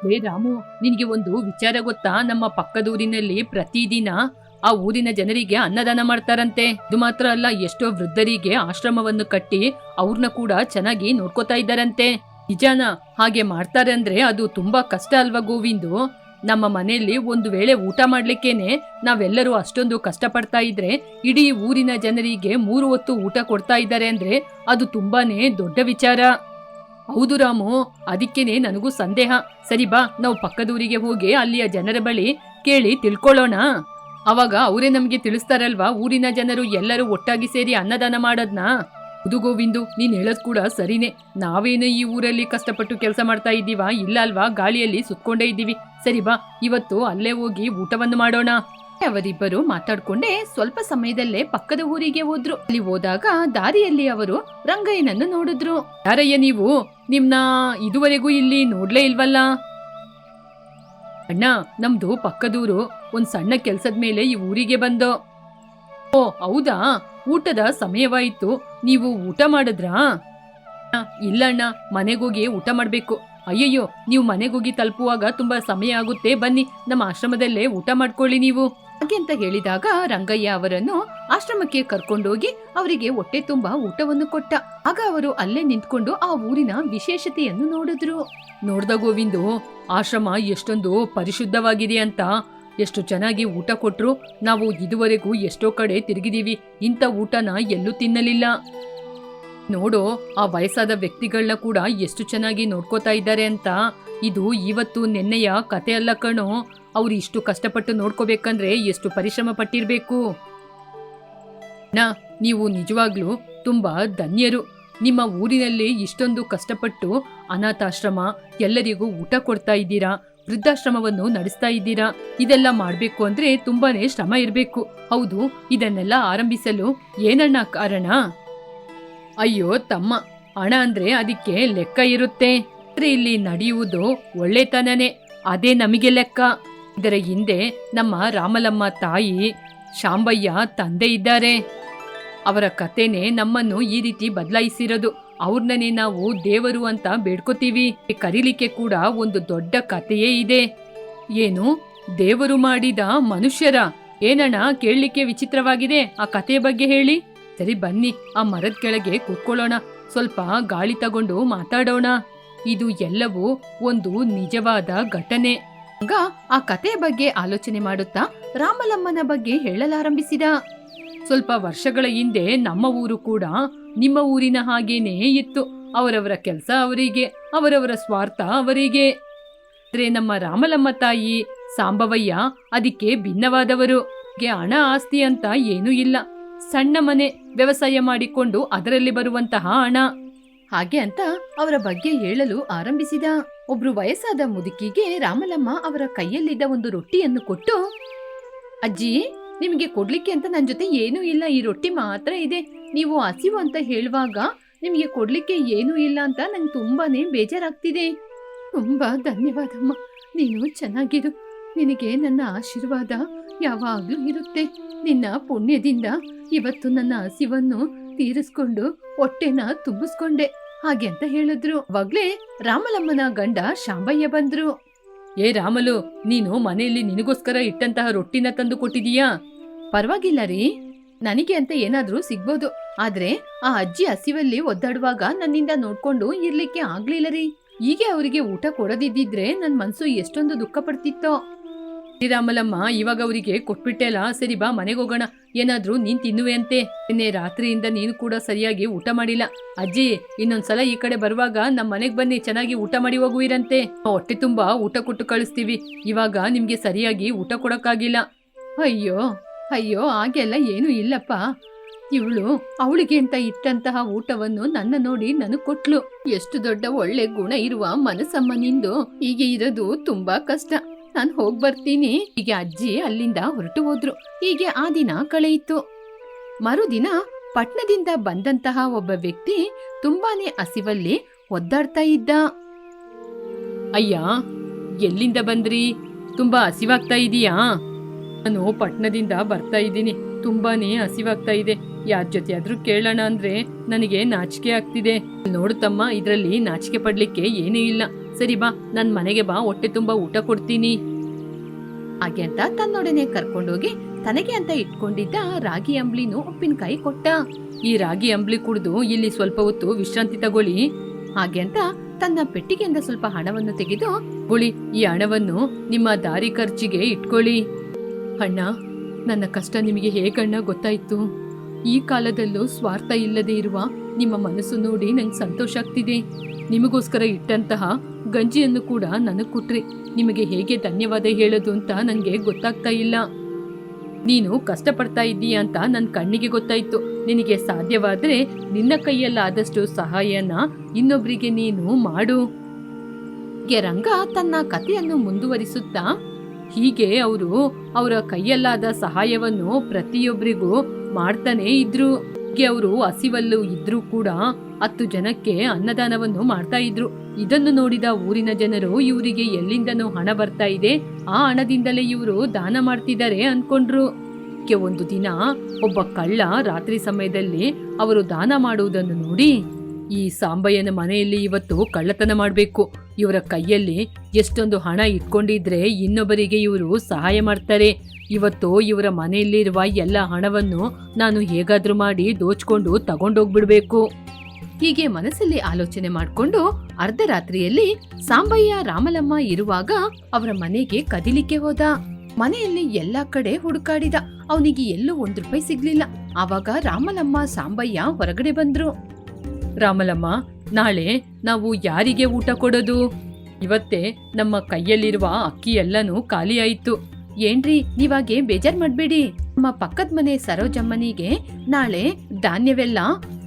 ಲೇ ರಾಮು, ನಿನ್ಗೆ ಒಂದು ವಿಚಾರ ಗೊತ್ತಾ? ನಮ್ಮ ಪಕ್ಕದೂರಿನಲ್ಲಿ ಪ್ರತಿದಿನ ಆ ಊರಿನ ಜನರಿಗೆ ಅನ್ನದಾನ ಮಾಡ್ತಾರಂತೆ. ಇದು ಮಾತ್ರ ಅಲ್ಲ, ಎಷ್ಟೋ ವೃದ್ಧರಿಗೆ ಆಶ್ರಮವನ್ನು ಕಟ್ಟಿ ಅವ್ರನ್ನ ಕೂಡ ಚೆನ್ನಾಗಿ ನೋಡ್ಕೋತಾ ಇದ್ದಾರಂತೆ. ನಿಜಾನ? ಹಾಗೆ ಮಾಡ್ತಾರೆ ಅಂದ್ರೆ ಅದು ತುಂಬಾ ಕಷ್ಟ ಅಲ್ವಾ ಗೋವಿಂದು? ನಮ್ಮ ಮನೆಯಲ್ಲಿ ಒಂದು ವೇಳೆ ಊಟ ಮಾಡ್ಲಿಕ್ಕೇನೆ ನಾವೆಲ್ಲರೂ ಅಷ್ಟೊಂದು ಕಷ್ಟಪಡ್ತಾ ಇದ್ರೆ ಇಡೀ ಊರಿನ ಜನರಿಗೆ 3 ಹೊತ್ತು ಊಟ ಕೊಡ್ತಾ ಇದ್ದಾರೆ ಅಂದ್ರೆ ಅದು ತುಂಬಾನೇ ದೊಡ್ಡ ವಿಚಾರ. ಹೌದು ರಾಮು, ಅದಕ್ಕೇನೆ ನನಗೂ ಸಂದೇಹ. ಸರಿ ಬಾ, ನಾವು ಪಕ್ಕದೂರಿಗೆ ಹೋಗಿ ಅಲ್ಲಿಯ ಜನರ ಬಳಿ ಕೇಳಿ ತಿಳ್ಕೊಳ್ಳೋಣ. ಅವಾಗ ಅವರೇ ನಮ್ಗೆ ತಿಳಿಸ್ತಾರಲ್ವಾ ಊರಿನ ಜನರು ಎಲ್ಲರೂ ಒಟ್ಟಾಗಿ ಸೇರಿ ಅನ್ನದಾನ ಮಾಡೋದ್ನ. ಹೌದು ಗೋವಿಂದು, ನೀನ್ ಹೇಳೋದ್ ಕೂಡ ಸರಿನೇ. ನಾವೇನು ಈ ಊರಲ್ಲಿ ಕಷ್ಟಪಟ್ಟು ಕೆಲಸ ಮಾಡ್ತಾ ಇದ್ದೀವಾ? ಇಲ್ಲ ಅಲ್ವಾ, ಗಾಳಿಯಲ್ಲಿ ಸುತ್ಕೊಂಡೇ ಇದ್ದೀವಿ. ಸರಿ ಬಾ, ಇವತ್ತು ಅಲ್ಲೇ ಹೋಗಿ ಊಟವನ್ನು ಮಾಡೋಣ. ಅವರಿಬ್ಬರು ಮಾತಾಡ್ಕೊಂಡೇ ಸ್ವಲ್ಪ ಸಮಯದಲ್ಲೇ ಪಕ್ಕದ ಊರಿಗೆ ಹೋದ್ರು. ಅಲ್ಲಿ ಹೋದಾಗ ದಾರಿಯಲ್ಲಿ ಅವರು ರಂಗಯ್ಯನನ್ನು ನೋಡಿದ್ರು. ಯಾರಯ್ಯ ನೀವು? ನಿಮ್ನ ಇದುವರೆಗೂ ಇಲ್ಲಿ ನೋಡ್ಲೇ ಇಲ್ವಲ್ಲ? ಅಣ್ಣ, ನಮ್ದು ಪಕ್ಕದೂರು. ಒಂದ್ ಸಣ್ಣ ಕೆಲ್ಸದ ಮೇಲೆ ಈ ಊರಿಗೆ ಬಂದೋ. ಓ ಹೌದಾ, ಊಟದ ಸಮಯವಾಯಿತು. ನೀವು ಊಟ ಮಾಡಿದ್ರಾ? ಇಲ್ಲಣ್ಣ, ಮನೆಗೋಗಿ ಊಟ ಮಾಡ್ಬೇಕು. ಅಯ್ಯಯ್ಯೋ, ನೀವು ಮನೆಗೋಗಿ ತಲುಪುವಾಗ ತುಂಬಾ ಸಮಯ ಆಗುತ್ತೆ. ಬನ್ನಿ, ನಮ್ಮ ಆಶ್ರಮದಲ್ಲೇ ಊಟ ಮಾಡ್ಕೊಳ್ಳಿ ನೀವು. ಹಾಗೆ ಅಂತ ಹೇಳಿದಾಗ ರಂಗಯ್ಯ ಅವರನ್ನು ಆಶ್ರಮಕ್ಕೆ ಕರ್ಕೊಂಡೋಗಿ ಅವರಿಗೆ ಹೊಟ್ಟೆ ತುಂಬಾ ಊಟವನ್ನು ಕೊಟ್ಟ. ಆಗ ಅವರು ಅಲ್ಲೇ ನಿಂತ್ಕೊಂಡು ಆ ಊರಿನ ವಿಶೇಷತೆಯನ್ನು ನೋಡಿದ್ರು. ನೋಡ್ದ ಗೋವಿಂದು, ಆಶ್ರಮ ಎಷ್ಟೊಂದು ಪರಿಶುದ್ಧವಾಗಿದೆ ಅಂತ. ಎಷ್ಟು ಚೆನ್ನಾಗಿ ಊಟ ಕೊಟ್ರು. ನಾವು ಇದುವರೆಗೂ ಎಷ್ಟೋ ಕಡೆ ತಿರುಗಿದೀವಿ, ಇಂಥ ಊಟನ ಎಲ್ಲೂ ತಿನ್ನಲಿಲ್ಲ. ನೋಡೋ, ಆ ವಯಸ್ಸಾದ ವ್ಯಕ್ತಿಗಳನ್ನ ಕೂಡ ಎಷ್ಟು ಚೆನ್ನಾಗಿ ನೋಡ್ಕೋತಾ ಇದ್ದಾರೆ ಅಂತ. ಇದು ಇವತ್ತು ನೆನ್ನೆಯ ಕತೆ ಅಲ್ಲ ಕಣೋ. ಅವ್ರು ಇಷ್ಟು ಕಷ್ಟಪಟ್ಟು ನೋಡ್ಕೋಬೇಕಂದ್ರೆ ಎಷ್ಟು ಪರಿಶ್ರಮ ಪಟ್ಟಿರ್ಬೇಕು. ನೀವು ನಿಜವಾಗ್ಲೂ ತುಂಬಾ ಧನ್ಯರು. ನಿಮ್ಮ ಊರಿನಲ್ಲಿ ಇಷ್ಟೊಂದು ಕಷ್ಟಪಟ್ಟು ಅನಾಥಾಶ್ರಮ, ಎಲ್ಲರಿಗೂ ಊಟ ಕೊಡ್ತಾ ಇದ್ದೀರಾ, ವೃದ್ಧಾಶ್ರಮವನ್ನು ನಡೆಸ್ತಾ ಇದ್ದೀರಾ. ಇದೆಲ್ಲ ಮಾಡ್ಬೇಕು ಅಂದ್ರೆ ತುಂಬಾನೇ ಶ್ರಮ ಇರ್ಬೇಕು. ಹೌದು, ಇದನ್ನೆಲ್ಲ ಆರಂಭಿಸಲು ಏನಣ್ಣ ಕಾರಣ? ಅಯ್ಯೋ ತಮ್ಮ, ಹಣ ಅಂದ್ರೆ ಅದಕ್ಕೆ ಲೆಕ್ಕ ಇರುತ್ತೆ. ಇಲ್ಲಿ ನಡೆಯುವುದು ಒಳ್ಳೆತನನೇ, ಅದೇ ನಮಗೆ ಲೆಕ್ಕ. ಇದರ ಹಿಂದೆ ನಮ್ಮ ರಾಮಲಮ್ಮ ತಾಯಿ ಶಾಂಬಯ್ಯ ತಂದೆ ಇದ್ದಾರೆ. ಅವರ ಕತೆನೇ ನಮ್ಮನ್ನು ಈ ರೀತಿ ಬದಲಾಯಿಸಿರೋದು. ಅವ್ರನ್ನೇ ನಾವು ದೇವರು ಅಂತ ಬೇಡ್ಕೋತೀವಿ. ಕರೀಲಿಕ್ಕೆ ಕೂಡ ಒಂದು ದೊಡ್ಡ ಕಥೆಯೇ ಇದೆ. ಏನು, ದೇವರು ಮಾಡಿದ ಮನುಷ್ಯರ? ಏನಣ್ಣ, ಕೇಳಲಿಕ್ಕೆ ವಿಚಿತ್ರವಾಗಿದೆ. ಆ ಕಥೆಯ ಬಗ್ಗೆ ಹೇಳಿ. ಸರಿ ಬನ್ನಿ, ಆ ಮರದ ಕೆಳಗೆ ಕೂತ್ಕೊಳ್ಳೋಣ, ಸ್ವಲ್ಪ ಗಾಳಿ ತಗೊಂಡು ಮಾತಾಡೋಣ. ಇದು ಎಲ್ಲವೂ ಒಂದು ನಿಜವಾದ ಘಟನೆ. ಆಗ ಆ ಕಥೆಯ ಬಗ್ಗೆ ಆಲೋಚನೆ ಮಾಡುತ್ತಾ ರಾಮಲಮ್ಮನ ಬಗ್ಗೆ ಹೇಳಲಾರಂಭಿಸಿದ. ಸ್ವಲ್ಪ ವರ್ಷಗಳ ಹಿಂದೆ ನಮ್ಮ ಊರು ಕೂಡ ನಿಮ್ಮ ಊರಿನ ಹಾಗೇನೇ ಇತ್ತು. ಅವರವರ ಕೆಲಸ ಅವರಿಗೆ, ಅವರವರ ಸ್ವಾರ್ಥ ಅವರಿಗೆ. ಆದ್ರೆ ನಮ್ಮ ರಾಮಲಮ್ಮ ತಾಯಿ ಸಾಂಬವಯ್ಯ ಅದಕ್ಕೆ ಭಿನ್ನವಾದವರು. ಹಣ ಆಸ್ತಿ ಅಂತ ಏನೂ ಇಲ್ಲ, ಸಣ್ಣ ಮನೆ, ವ್ಯವಸಾಯ ಮಾಡಿಕೊಂಡು ಅದರಲ್ಲಿ ಬರುವಂತಹ ಹಣ. ಹಾಗೆ ಅಂತ ಅವರ ಬಗ್ಗೆ ಹೇಳಲು ಆರಂಭಿಸಿದ. ಒಬ್ರು ವಯಸ್ಸಾದ ಮುದುಕಿಗೆ ರಾಮಲಮ್ಮ ಅವರ ಕೈಯಲ್ಲಿದ್ದ ಒಂದು ರೊಟ್ಟಿಯನ್ನು ಕೊಟ್ಟು, ಅಜ್ಜಿ, ನಿಮಗೆ ಕೊಡ್ಲಿಕ್ಕೆ ಅಂತ ನನ್ನ ಜೊತೆ ಏನೂ ಇಲ್ಲ, ಈ ರೊಟ್ಟಿ ಮಾತ್ರ ಇದೆ. ನೀವು ಹಸಿವು ಅಂತ ಹೇಳುವಾಗ ನಿಮಗೆ ಕೊಡ್ಲಿಕ್ಕೆ ಏನೂ ಇಲ್ಲ ಅಂತ ನಂಗೆ ತುಂಬಾನೇ ಬೇಜಾರಾಗ್ತಿದೆ. ತುಂಬಾ ಧನ್ಯವಾದಮ್ಮ, ನೀನು ಚೆನ್ನಾಗಿರು. ನಿನಗೆ ನನ್ನ ಆಶೀರ್ವಾದ ಯಾವಾಗ್ಲೂ ಇರುತ್ತೆ. ನಿನ್ನ ಪುಣ್ಯದಿಂದ ಇವತ್ತು ನನ್ನ ಹಸಿವನ್ನು ತೀರಿಸ್ಕೊಂಡು ಹೊಟ್ಟೆನ ತುಂಬಿಸ್ಕೊಂಡೆ. ಹಾಗೆ ಅಂತ ಹೇಳಿದ್ರು. ಅವಾಗ್ಲೇ ರಾಮಲಮ್ಮನ ಗಂಡ ಶಾಂಬಯ್ಯ ಬಂದ್ರು. ಏ ರಾಮಲು, ನೀನು ಮನೆಯಲ್ಲಿ ನಿನಗೋಸ್ಕರ ಇಟ್ಟಂತಹ ರೊಟ್ಟಿನ ತಂದು ಕೊಟ್ಟಿದೀಯಾ? ಪರವಾಗಿಲ್ಲ ರೀ, ನನಗೆ ಅಂತ ಏನಾದ್ರೂ ಸಿಗ್ಬೋದು. ಆದ್ರೆ ಆ ಅಜ್ಜಿ ಹಸಿವಲ್ಲಿ ಒದ್ದಾಡುವಾಗ ನನ್ನಿಂದ ನೋಡ್ಕೊಂಡು ಇರ್ಲಿಕ್ಕೆ ಆಗ್ಲಿಲ್ಲ ರೀ. ಹೀಗೆ ಅವರಿಗೆ ಊಟ ಕೊಡದಿದ್ದಿದ್ರೆ ನನ್ ಮನ್ಸು ಎಷ್ಟೊಂದು ದುಃಖ ಪಡ್ತಿತ್ತೋ. ರಾಮಲಮ್ಮ, ಇವಾಗ ಅವರಿಗೆ ಕೊಟ್ಬಿಟ್ಟೆಲ್ಲ. ಸರಿ ಬಾ, ಮನೆಗೆ ಹೋಗೋಣ. ಏನಾದ್ರೂ ನೀನ್ ತಿನ್ನುವೆ ಅಂತೆ. ನಿನ್ನೆ ರಾತ್ರಿಯಿಂದ ನೀನು ಕೂಡ ಸರಿಯಾಗಿ ಊಟ ಮಾಡಿಲ್ಲ. ಅಜ್ಜಿ, ಇನ್ನೊಂದ್ಸಲ ಈ ಕಡೆ ಬರುವಾಗ ನಮ್ಮ ಮನೆಗ್ ಬನ್ನಿ, ಚೆನ್ನಾಗಿ ಊಟ ಮಾಡಿ ಹೋಗುವಿರಂತೆ. ಹೊಟ್ಟೆ ತುಂಬಾ ಊಟ ಕೊಟ್ಟು ಕಳಿಸ್ತೀವಿ. ಇವಾಗ ನಿಮ್ಗೆ ಸರಿಯಾಗಿ ಊಟ ಕೊಡಕ್ಕಾಗಿಲ್ಲ. ಅಯ್ಯೋ ಅಯ್ಯೋ, ಹಾಗೆಲ್ಲ ಏನು ಇಲ್ಲಪ್ಪ. ಇವಳು ಅವಳಿಗೆ ಅಂತ ಇಟ್ಟಂತಹ ಊಟವನ್ನು ನನ್ನ ನೋಡಿ ನನಗ್ ಕೊಟ್ಲು. ಎಷ್ಟು ದೊಡ್ಡ ಒಳ್ಳೆ ಗುಣ ಇರುವ ಮನಸ್ಸಮ್ಮ ನಿಂದು. ಹೀಗೆ ಇರೋದು ತುಂಬಾ ಕಷ್ಟ. ನಾನು ಹೋಗ್ಬರ್ತೀನಿ. ಹೀಗೆ ಅಜ್ಜಿ ಅಲ್ಲಿಂದ ಹೊರಟು ಹೋದ್ರು. ಹೀಗೆ ಆ ದಿನ ಕಳೆಯಿತು. ಮರುದಿನ ಪಟ್ನದಿಂದ ಬಂದಂತಹ ಒಬ್ಬ ವ್ಯಕ್ತಿ ತುಂಬಾನೇ ಹಸಿವಲ್ಲಿ ಒದ್ದಾಡ್ತಾ ಇದ್ದ. ಅಯ್ಯ, ಎಲ್ಲಿಂದ ಬಂದ್ರಿ? ತುಂಬಾ ಹಸಿವಾಗ್ತಾ ಇದೀಯಾ? ನಾನು ಪಟ್ನದಿಂದ ಬರ್ತಾ ಇದ್ದೀನಿ. ತುಂಬಾನೇ ಹಸಿವಾಗ್ತಾ ಇದೆ. ಯಾರ ಜೊತೆ ಆದ್ರೂ ಕೇಳೋಣ ಅಂದ್ರೆ ನನಗೆ ನಾಚಿಕೆ ಆಗ್ತಿದೆ. ನೋಡು ತಮ್ಮ, ಇದ್ರಲ್ಲಿ ನಾಚಿಕೆ ಪಡ್ಲಿಕ್ಕೆ ಏನೂ ಇಲ್ಲ. ಸರಿ ಬಾ, ನನ್ ಮನೆಗೆ ಬಾ, ಹೊಟ್ಟೆ ತುಂಬಾ ಊಟ ಕೊಡ್ತೀನಿ. ಹಾಗೆ ಅಂತ ತನ್ನೊಡನೆ ಕರ್ಕೊಂಡೋಗಿ ತನಗೆ ಅಂತ ಇಟ್ಕೊಂಡಿದ್ದ ರಾಗಿ ಅಂಬ್ಲಿನೂ ಉಪ್ಪಿನಕಾಯಿ ಕೊಟ್ಟ. ಈ ರಾಗಿ ಅಂಬ್ಲಿ ಕುಡ್ದು ಇಲ್ಲಿ ಸ್ವಲ್ಪ ಹೊತ್ತು ವಿಶ್ರಾಂತಿ ತಗೊಳ್ಳಿ. ಹಾಗೆ ಅಂತ ತನ್ನ ಪೆಟ್ಟಿಗೆಯಿಂದ ಸ್ವಲ್ಪ ಹಣವನ್ನು ತೆಗೆದು, ಈ ಹಣವನ್ನು ನಿಮ್ಮ ದಾರಿ ಖರ್ಚಿಗೆ ಇಟ್ಕೊಳ್ಳಿ. ಅಣ್ಣ, ನನ್ನ ಕಷ್ಟ ನಿಮಗೆ ಹೇಗಣ್ಣ ಗೊತ್ತಾಯ್ತು? ಈ ಕಾಲದಲ್ಲೂ ಸ್ವಾರ್ಥ ಇಲ್ಲದೆ ಇರುವ ನಿಮ್ಮ ಮನಸ್ಸು ನೋಡಿ ನಂಗೆ ಸಂತೋಷ ಆಗ್ತಿದೆ. ನಿಮಗೋಸ್ಕರ ಇಟ್ಟಂತಹ ಗಂಜಿಯನ್ನು ಕೂಡ ನನಗೆ ಕೊಟ್ರಿ. ನಿಮಗೆ ಹೇಗೆ ಧನ್ಯವಾದ ಹೇಳೋದು ಅಂತ ನನಗೆ ಗೊತ್ತಾಗ್ತಾ ಇಲ್ಲ. ನೀನು ಕಷ್ಟಪಡ್ತಾ ಇದ್ದೀಯ ಅಂತ ನನ್ನ ಕಣ್ಣಿಗೆ ಗೊತ್ತಾಯ್ತು. ನಿನಗೆ ಸಾಧ್ಯವಾದ್ರೆ ನಿನ್ನ ಕೈಯಲ್ಲಾದಷ್ಟು ಸಹಾಯನ ಇನ್ನೊಬ್ರಿಗೆ ನೀನು ಮಾಡು. ರಂಗ ತನ್ನ ಕಥೆಯನ್ನು ಮುಂದುವರಿಸುತ್ತಾ, ಹೀಗೆ ಅವರು ಅವರ ಕೈಯಲ್ಲಾದ ಸಹಾಯವನ್ನು ಪ್ರತಿಯೊಬ್ಬರಿಗೂ ಮಾಡ್ತಾನೆ ಇದ್ರು. ಹೀಗೆ ಅವರು ಹಸಿವಲ್ಲೂ ಇದ್ರೂ ಕೂಡ 10 ಜನಕ್ಕೆ ಅನ್ನದಾನವನ್ನು ಮಾಡ್ತಾ ಇದ್ರು. ಇದನ್ನು ನೋಡಿದ ಊರಿನ ಜನರು ಇವರಿಗೆ ಎಲ್ಲಿಂದನೂ ಹಣ ಬರ್ತಾ ಇದೆ, ಆ ಹಣದಿಂದಲೇ ಇವರು ದಾನ ಮಾಡ್ತಿದ್ದಾರೆ ಅನ್ಕೊಂಡ್ರು. ಒಂದು ದಿನ ಒಬ್ಬ ಕಳ್ಳ ರಾತ್ರಿ ಸಮಯದಲ್ಲಿ ಅವರು ದಾನ ಮಾಡುವುದನ್ನು ನೋಡಿ, ಈ ಸಾಂಬಯ್ಯನ ಮನೆಯಲ್ಲಿ ಇವತ್ತು ಕಳ್ಳತನ ಮಾಡಬೇಕು, ಇವರ ಕೈಯಲ್ಲಿ ಎಷ್ಟೊಂದು ಹಣ ಇಟ್ಕೊಂಡಿದ್ರೆ ಇನ್ನೊಬ್ಬರಿಗೆ ಇವರು ಸಹಾಯ ಮಾಡ್ತಾರೆ, ಇವತ್ತು ಇವರ ಮನೆಯಲ್ಲಿರುವ ಎಲ್ಲ ಹಣವನ್ನು ನಾನು ಹೇಗಾದ್ರೂ ಮಾಡಿ ದೋಚ್ಕೊಂಡು ತಗೊಂಡೋಗ್ಬಿಡ್ಬೇಕು. ಹೀಗೆ ಮನಸ್ಸಲ್ಲಿ ಆಲೋಚನೆ ಮಾಡಿಕೊಂಡು ಅರ್ಧರಾತ್ರಿಯಲ್ಲಿ ಸಾಂಬಯ್ಯ ರಾಮಲಮ್ಮ ಇರುವಾಗ ಅವರ ಮನೆಗೆ ಕದಿಲಿಕ್ಕೆ ಹೋದ. ಮನೆಯಲ್ಲಿ ಎಲ್ಲಾ ಕಡೆ ಹುಡುಕಾಡಿದ, ಅವನಿಗೆ ಎಲ್ಲೂ 1 ರೂಪಾಯಿ ಸಿಗ್ಲಿಲ್ಲ. ಆವಾಗ ರಾಮಲಮ್ಮ ಸಾಂಬಯ್ಯ ಹೊರಗಡೆ ಬಂದ್ರು. ರಾಮಲಮ್ಮ, ನಾಳೆ ನಾವು ಯಾರಿಗೆ ಊಟ ಕೊಡೋದು? ಇವತ್ತೇ ನಮ್ಮ ಕೈಯಲ್ಲಿರುವ ಅಕ್ಕಿ ಎಲ್ಲನೂ ಖಾಲಿ ಆಯ್ತು. ಏನ್ರಿ, ನೀವಾಗೆ ಬೇಜಾರ್ ಮಾಡ್ಬೇಡಿ. ನಮ್ಮ ಪಕ್ಕದ ಮನೆ ಸರೋಜಮ್ಮನಿಗೆ ನಾಳೆ ಧಾನ್ಯವೆಲ್ಲ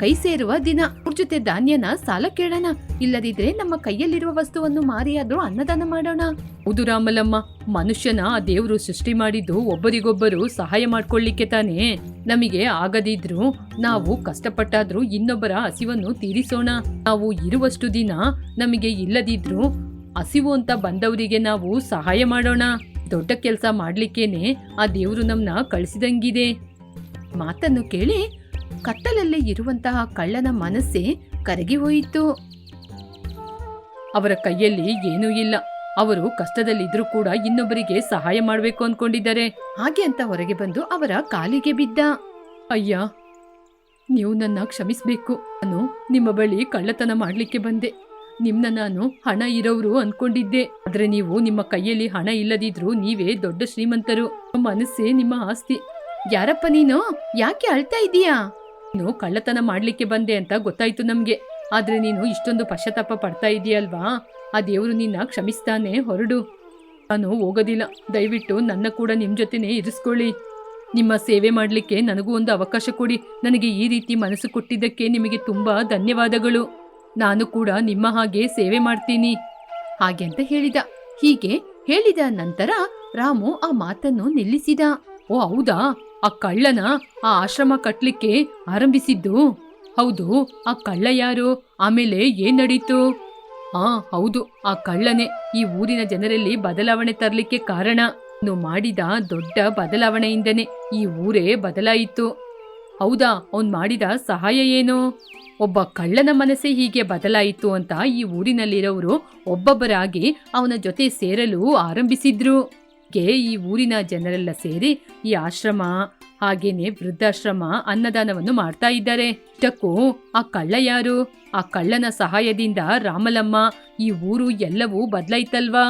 ಕೈ ಸೇರುವ ದಿನ. ಅವ್ರ ಜೊತೆ ಧಾನ್ಯನ ಸಾಲ ಕೇಳೋಣ, ಇಲ್ಲದಿದ್ರೆ ನಮ್ಮ ಕೈಯಲ್ಲಿರುವ ವಸ್ತುವನ್ನು ಮಾರಿಯಾದ್ರೂ ಅನ್ನದಾನ ಮಾಡೋಣ. ಹೌದು ರಾಮಲಮ್ಮ, ಮನುಷ್ಯನ ಆ ದೇವ್ರು ಸೃಷ್ಟಿ ಮಾಡಿದ್ದು ಒಬ್ಬರಿಗೊಬ್ಬರು ಸಹಾಯ ಮಾಡ್ಕೊಳ್ಳಿಕ್ಕೆ ತಾನೇ. ನಮಗೆ ಆಗದಿದ್ರು ನಾವು ಕಷ್ಟಪಟ್ಟಾದ್ರೂ ಇನ್ನೊಬ್ಬರ ಹಸಿವನ್ನು ತೀರಿಸೋಣ. ನಾವು ಇರುವಷ್ಟು ದಿನ ನಮಗೆ ಇಲ್ಲದಿದ್ರು ಹಸಿವು ಅಂತ ಬಂದವರಿಗೆ ನಾವು ಸಹಾಯ ಮಾಡೋಣ. ದೊಡ್ಡ ಕೆಲಸ ಮಾಡ್ಲಿಕ್ಕೇನೆ ಆ ದೇವ್ರು ನಮ್ನ ಕಳಿಸಿದಂಗಿದೆ. ಮಾತನ್ನು ಕೇಳಿ ಕತ್ತಲಲ್ಲಿ ಇರುವಂತಹ ಕಳ್ಳನ ಮನಸ್ಸೇ ಕರಗಿ ಹೋಯಿತು. ಅವರ ಕೈಯಲ್ಲಿ ಏನೂ ಇಲ್ಲ. ಅವರು ಕಷ್ಟದಲ್ಲಿದ್ರೂ ಕೂಡ ಇನ್ನೊಬ್ಬರಿಗೆ ಸಹಾಯ ಮಾಡ್ಬೇಕು ಅನ್ಕೊಂಡಿದ್ದಾರೆ. ಹಾಗೆ ಅಂತ ಹೊರಗೆ ಬಂದು ಅವರ ಕಾಲಿಗೆ ಬಿದ್ದ. ಅಯ್ಯ, ನೀವು ನನ್ನ ಕ್ಷಮಿಸ್ಬೇಕು. ನಾನು ನಿಮ್ಮ ಬಳಿ ಕಳ್ಳತನ ಮಾಡ್ಲಿಕ್ಕೆ ಬಂದೆ. ನಿಮ್ನ ನಾನು ಹಣ ಇರೋರು ಅನ್ಕೊಂಡಿದ್ದೆ. ಆದ್ರೆ ನೀವು ನಿಮ್ಮ ಕೈಯಲ್ಲಿ ಹಣ ಇಲ್ಲದಿದ್ರು ನೀವೇ ದೊಡ್ಡ ಶ್ರೀಮಂತರು. ಮನಸ್ಸೇ ನಿಮ್ಮ ಆಸ್ತಿ. ಯಾರಪ್ಪ ನೀನು? ಯಾಕೆ ಅಳ್ತಾ ಇದೀಯಾ? ನೀನು ಕಳ್ಳತನ ಮಾಡ್ಲಿಕ್ಕೆ ಬಂದೆ ಅಂತ ಗೊತ್ತಾಯ್ತು ನಮ್ಗೆ. ಆದ್ರೆ ನೀನು ಇಷ್ಟೊಂದು ಪಶ್ಚಾತ್ತಾಪ ಪಡ್ತಾ ಇದೀಯಲ್ವಾ, ಆ ದೇವ್ರು ನಿನ್ನ ಕ್ಷಮಿಸ್ತಾನೆ. ಹೊರಡು. ನಾನು ಹೋಗೋದಿಲ್ಲ. ದಯವಿಟ್ಟು ನನ್ನ ಕೂಡ ನಿಮ್ ಜೊತೆನೆ ಇರಿಸ್ಕೊಳ್ಳಿ. ನಿಮ್ಮ ಸೇವೆ ಮಾಡ್ಲಿಕ್ಕೆ ನನಗೂ ಒಂದು ಅವಕಾಶ ಕೊಡಿ. ನನಗೆ ಈ ರೀತಿ ಮನಸ್ಸು ಕೊಟ್ಟಿದ್ದಕ್ಕೆ ನಿಮಗೆ ತುಂಬಾ ಧನ್ಯವಾದಗಳು. ನಾನು ಕೂಡ ನಿಮ್ಮ ಹಾಗೆ ಸೇವೆ ಮಾಡ್ತೀನಿ. ಹಾಗೆ ಅಂತ ಹೇಳಿದ. ಹೀಗೆ ಹೇಳಿದ ನಂತರ ರಾಮು ಆ ಮಾತನ್ನು ನಿಲ್ಲಿಸಿದ. ಓ ಹೌದಾ, ಆ ಕಳ್ಳನ ಆ ಆಶ್ರಮ ಕಟ್ಲಿಕ್ಕೆ ಆರಂಭಿಸಿದ್ದು? ಹೌದು, ಆ ಕಳ್ಳ ಯಾರು? ಆಮೇಲೆ ಏನ್ ನಡೀತು? ಹೌದು, ಆ ಕಳ್ಳನೇ ಈ ಊರಿನ ಜನರಲ್ಲಿ ಬದಲಾವಣೆ ತರಲಿಕ್ಕೆ ಕಾರಣ. ನೀವು ಮಾಡಿದ ದೊಡ್ಡ ಬದಲಾವಣೆಯಿಂದನೇ ಈ ಊರೇ ಬದಲಾಯಿತು. ಹೌದಾ, ಅವನ್ ಮಾಡಿದ ಸಹಾಯ ಏನು? ಒಬ್ಬ ಕಳ್ಳನ ಮನಸ್ಸೇ ಹೀಗೆ ಬದಲಾಯಿತು ಅಂತ ಈ ಊರಿನಲ್ಲಿರೋರು ಒಬ್ಬೊಬ್ಬರಾಗಿ ಅವನ ಜೊತೆ ಸೇರಲು ಆರಂಭಿಸಿದ್ರು. ಈ ಊರಿನ ಜನರೆಲ್ಲ ಸೇರಿ ಈ ಆಶ್ರಮ ಹಾಗೇನೆ ವೃದ್ಧಾಶ್ರಮ ಅನ್ನದಾನವನ್ನು ಮಾಡ್ತಾ ಇದ್ದಾರೆ. ಇಷ್ಟಕ್ಕೂ ಆ ಕಳ್ಳ ಯಾರು? ಆ ಕಳ್ಳನ ಸಹಾಯದಿಂದ ರಾಮಲಮ್ಮ ಈ ಊರು ಎಲ್ಲವೂ ಬದಲಾಯ್ತಲ್ವಾ?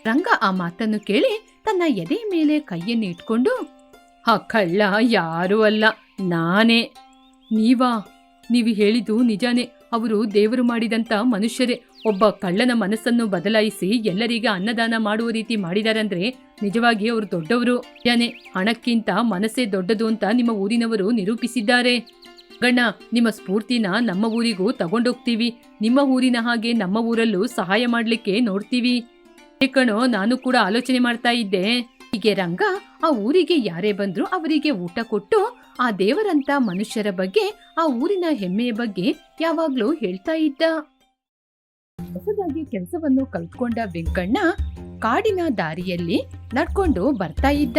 ರಂಗ ಆ ಮಾತನ್ನು ಕೇಳಿ ತನ್ನ ಎದೆ ಮೇಲೆ ಕೈಯನ್ನು ಇಟ್ಕೊಂಡು, ಆ ಕಳ್ಳ ಯಾರೂ ಅಲ್ಲ, ನಾನೇ. ನೀವು ಹೇಳಿದ್ದು ನಿಜಾನೇ. ಅವರು ದೇವರು ಮಾಡಿದಂತ ಮನುಷ್ಯರೇ. ಒಬ್ಬ ಕಳ್ಳನ ಮನಸ್ಸನ್ನು ಬದಲಾಯಿಸಿ ಎಲ್ಲರಿಗೆ ಅನ್ನದಾನ ಮಾಡುವ ರೀತಿ ಮಾಡಿದಾರಂದ್ರೆ ನಿಜವಾಗಿ ಅವರು ದೊಡ್ಡವರು. ನಿಜಾನೇ, ಹಣಕ್ಕಿಂತ ಮನಸ್ಸೇ ದೊಡ್ಡದು ಅಂತ ನಿಮ್ಮ ಊರಿನವರು ನಿರೂಪಿಸಿದ್ದಾರೆ. ಗಣ್ಣ, ನಿಮ್ಮ ಸ್ಫೂರ್ತಿನ ನಮ್ಮ ಊರಿಗೂ ತಗೊಂಡೋಗ್ತೀವಿ. ನಿಮ್ಮ ಊರಿನ ಹಾಗೆ ನಮ್ಮ ಊರಲ್ಲೂ ಸಹಾಯ ಮಾಡ್ಲಿಕ್ಕೆ ನೋಡ್ತೀವಿ. ಕಣೋ, ನಾನು ಕೂಡ ಆಲೋಚನೆ ಮಾಡ್ತಾ ಇದ್ದೆ. ಹೀಗೆ ರಂಗ ಆ ಊರಿಗೆ ಯಾರೇ ಬಂದ್ರು ಅವರಿಗೆ ಊಟ ಕೊಟ್ಟು ಆ ದೇವರಂತ ಮನುಷ್ಯರ ಬಗ್ಗೆ, ಆ ಊರಿನ ಹೆಮ್ಮೆಯ ಬಗ್ಗೆ ಯಾವಾಗ್ಲೂ ಹೇಳ್ತಾ ಇದ್ದ. ಹೊಸದಾಗಿ ಕೆಲಸವನ್ನು ಕಲ್ತ್ಕೊಂಡ ವೆಂಕಣ್ಣ ಕಾಡಿನ ದಾರಿಯಲ್ಲಿ ನಡ್ಕೊಂಡು ಬರ್ತಾ ಇದ್ದ.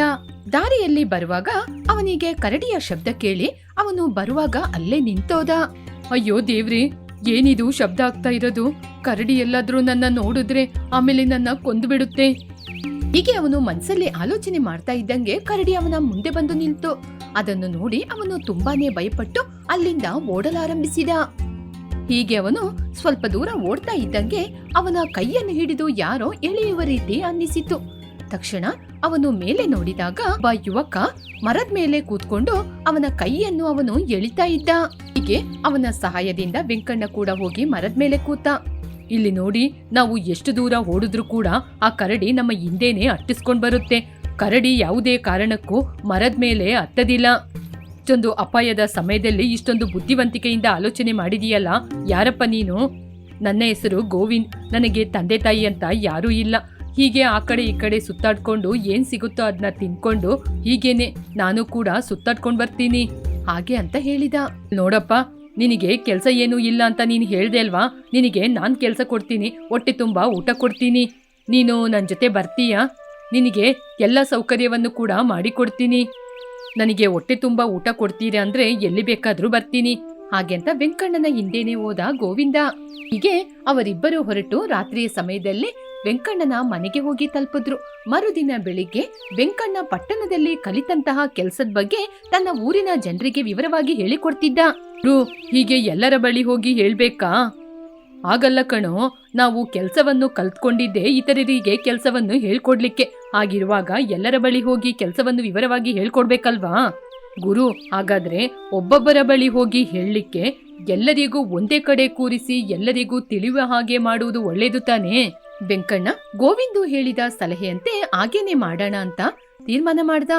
ದಾರಿಯಲ್ಲಿ ಬರುವಾಗ ಅವನಿಗೆ ಕರಡಿಯ ಶಬ್ದ ಕೇಳಿ ಅವನು ಬರುವಾಗ ಅಲ್ಲೇ ನಿಂತೋದ. ಅಯ್ಯೋ ದೇವ್ರಿ, ಏನಿದು ಶಬ್ದ ಆಗ್ತಾ ಇರೋದು? ಕರಡಿ ಎಲ್ಲಾದ್ರೂ ನನ್ನ ನೋಡಿದ್ರೆ ಆಮೇಲೆ ನನ್ನ ಕೊಂದು ಬಿಡುತ್ತೆ. ಹೀಗೆ ಅವನು ಮನ್ಸಲ್ಲಿ ಆಲೋಚನೆ ಮಾಡ್ತಾ ಇದ್ದಂಗೆ ಕರಡಿ ಅವನ ಮುಂದೆ ಬಂದು ನಿಲ್ತು. ಅದನ್ನು ನೋಡಿ ಅವನು ತುಂಬಾನೇ ಭಯಪಟ್ಟು ಅಲ್ಲಿಂದ ಓಡಲಾರಂಭಿಸಿದ. ಹೀಗೆ ಅವನು ಸ್ವಲ್ಪ ದೂರ ಓಡ್ತಾ ಇದ್ದಂಗೆ ಅವನ ಕೈಯನ್ನು ಹಿಡಿದು ಯಾರೋ ಎಳೆಯುವ ರೀತಿ ಅನ್ನಿಸಿತು. ತಕ್ಷಣ ಅವನು ಮೇಲೆ ನೋಡಿದಾಗ ಒಬ್ಬ ಯುವಕ ಮರದ ಮೇಲೆ ಕೂತ್ಕೊಂಡು ಅವನ ಕೈಯನ್ನು ಅವನು ಎಳಿತಾ ಇದ್ದ. ಹೀಗೆ ಅವನ ಸಹಾಯದಿಂದ ವೆಂಕಣ್ಣ ಕೂಡ ಹೋಗಿ ಮರದ ಮೇಲೆ ಕೂತ. ಇಲ್ಲಿ ನೋಡಿ, ನಾವು ಎಷ್ಟು ದೂರ ಓಡಿದ್ರೂ ಕೂಡ ಆ ಕರಡಿ ನಮ್ಮ ಹಿಂದೆನೆ ಅಟ್ಟಿಸ್ಕೊಂಡ್ ಬರುತ್ತೆ. ಕರಡಿ ಯಾವುದೇ ಕಾರಣಕ್ಕೂ ಮರದ ಮೇಲೆ ಹತ್ತದಿಲ್ಲ. ಇಷ್ಟೊಂದು ಅಪಾಯದ ಸಮಯದಲ್ಲಿ ಇಷ್ಟೊಂದು ಬುದ್ಧಿವಂತಿಕೆಯಿಂದ ಆಲೋಚನೆ ಮಾಡಿದೀಯಲ್ಲ, ಯಾರಪ್ಪ ನೀನು? ನನ್ನ ಹೆಸರು ಗೋವಿಂದ್. ನನಗೆ ತಂದೆ ತಾಯಿ ಅಂತ ಯಾರೂ ಇಲ್ಲ. ಹೀಗೆ ಆ ಕಡೆ ಈ ಕಡೆ ಸುತ್ತಾಡ್ಕೊಂಡು ಏನ್ ಸಿಗುತ್ತೋ ಅದನ್ನ ತಿನ್ಕೊಂಡು ಹೀಗೇನೆ ನಾನು ಕೂಡ ಸುತ್ತಾಡ್ಕೊಂಡ್ ಬರ್ತೀನಿ ಹಾಗೆ ಅಂತ ಹೇಳಿದ. ನೋಡಪ್ಪ, ನಿನಗೆ ಕೆಲಸ ಏನೂ ಇಲ್ಲ ಅಂತ ನೀನು ಹೇಳ್ದೆ ಅಲ್ವಾ? ನಿನಗೆ ನಾನು ಕೆಲಸ ಕೊಡ್ತೀನಿ, ಹೊಟ್ಟೆ ತುಂಬಾ ಊಟ ಕೊಡ್ತೀನಿ. ನೀನು ನನ್ನ ಜೊತೆ ಬರ್ತೀಯಾ? ನಿನಗೆ ಎಲ್ಲ ಸೌಕರ್ಯವನ್ನು ಕೂಡ ಮಾಡಿಕೊಡ್ತೀನಿ. ನನಗೆ ಹೊಟ್ಟೆ ತುಂಬಾ ಊಟ ಕೊಡ್ತೀರಾ ಅಂದ್ರೆ ಎಲ್ಲಿ ಬೇಕಾದ್ರೂ ಬರ್ತೀನಿ. ಹಾಗೆ ಅಂತ ವೆಂಕಣ್ಣನ ಹಿಂದೆನೆ ಹೋದ ಗೋವಿಂದ. ಹೀಗೆ ಅವರಿಬ್ಬರು ಹೊರಟು ರಾತ್ರಿಯ ಸಮಯದಲ್ಲಿ ವೆಂಕಣ್ಣನ ಮನೆಗೆ ಹೋಗಿ ತಲುಪಿದ್ರು. ಮರುದಿನ ಬೆಳಿಗ್ಗೆ ವೆಂಕಣ್ಣ ಪಟ್ಟಣದಲ್ಲಿ ಕಲಿತಂತಹ ಕೆಲಸದ ಬಗ್ಗೆ ತನ್ನ ಊರಿನ ಜನರಿಗೆ ವಿವರವಾಗಿ ಹೇಳಿಕೊಡ್ತಿದ್ದ. ಹೀಗೆ ಎಲ್ಲರ ಬಳಿ ಹೋಗಿ ಹೇಳ್ಬೇಕಾ? ಆಗಲ್ಲ ಕಣೋ, ನಾವು ಕೆಲಸವನ್ನು ಕಲ್ತ್ಕೊಂಡಿದ್ದೆ ಇತರರಿಗೆ ಕೆಲಸವನ್ನು ಹೇಳ್ಕೊಡ್ಲಿಕ್ಕೆ. ಆಗಿರುವಾಗ ಎಲ್ಲರ ಬಳಿ ಹೋಗಿ ಕೆಲಸವನ್ನು ವಿವರವಾಗಿ ಹೇಳ್ಕೊಡ್ಬೇಕಲ್ವಾ ಗುರು? ಹಾಗಾದ್ರೆ ಒಬ್ಬೊಬ್ಬರ ಬಳಿ ಹೋಗಿ ಹೇಳಲಿಕ್ಕೆ ಎಲ್ಲರಿಗೂ ಒಂದೇ ಕಡೆ ಕೂರಿಸಿ ಎಲ್ಲರಿಗೂ ತಿಳಿಯುವ ಹಾಗೆ ಮಾಡುವುದು ಒಳ್ಳೇದು ತಾನೇ? ವೆಂಕಣ್ಣ ಗೋವಿಂದು ಹೇಳಿದ ಸಲಹೆಯಂತೆ ಹಾಗೇನೆ ಮಾಡೋಣ ಅಂತ ತೀರ್ಮಾನ ಮಾಡ್ದ.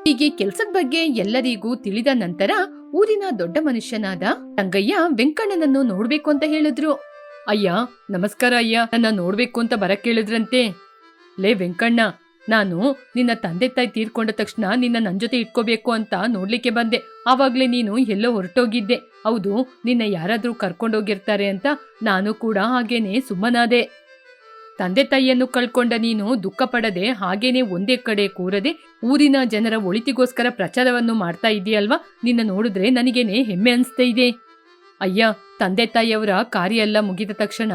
ಹೀಗೆ ಕೆಲ್ಸದ ಬಗ್ಗೆ ಎಲ್ಲರಿಗೂ ತಿಳಿದ ನಂತರ ಊರಿನ ದೊಡ್ಡ ಮನುಷ್ಯನಾದ ರಂಗಯ್ಯ ವೆಂಕಣ್ಣನನ್ನು ನೋಡ್ಬೇಕು ಅಂತ ಹೇಳಿದ್ರು. ಅಯ್ಯ, ನಮಸ್ಕಾರ ಅಯ್ಯ. ನನ್ನ ನೋಡ್ಬೇಕು ಅಂತ ಬರಕ್ ಹೇಳಿದ್ರಂತೆ. ಲೇ ವೆಂಕಣ್ಣ, ನಾನು ನಿನ್ನ ತಂದೆ ತಾಯಿ ತೀರ್ಕೊಂಡ ತಕ್ಷಣ ನಿನ್ನ ನನ್ ಜೊತೆ ಇಟ್ಕೋಬೇಕು ಅಂತ ನೋಡ್ಲಿಕ್ಕೆ ಬಂದೆ. ಆವಾಗ್ಲೇ ನೀನು ಎಲ್ಲೋ ಹೊರಟೋಗಿದ್ದೆ. ಹೌದು, ನಿನ್ನ ಯಾರಾದ್ರೂ ಕರ್ಕೊಂಡೋಗಿರ್ತಾರೆ ಅಂತ ನಾನು ಕೂಡ ಹಾಗೇನೆ ಸುಮ್ಮನಾದೆ. ತಂದೆ ತಾಯಿಯನ್ನು ಕಳ್ಕೊಂಡ ನೀನು ದುಃಖ ಪಡದೆ ಹಾಗೇನೆ ಒಂದೇ ಕಡೆ ಕೂರದೆ ಊರಿನ ಜನರ ಒಳಿತಿಗೋಸ್ಕರ ಪ್ರಚಾರವನ್ನು ಮಾಡ್ತಾ ಇದೆಯಲ್ವಾ? ನಿನ್ನ ನೋಡಿದ್ರೆ ನನಗೇನೆ ಹೆಮ್ಮೆ ಅನಿಸ್ತಾ ಇದೆ. ಅಯ್ಯ, ತಂದೆ ತಾಯಿಯವರ ಕಾರ್ಯ ಎಲ್ಲ ಮುಗಿದ ತಕ್ಷಣ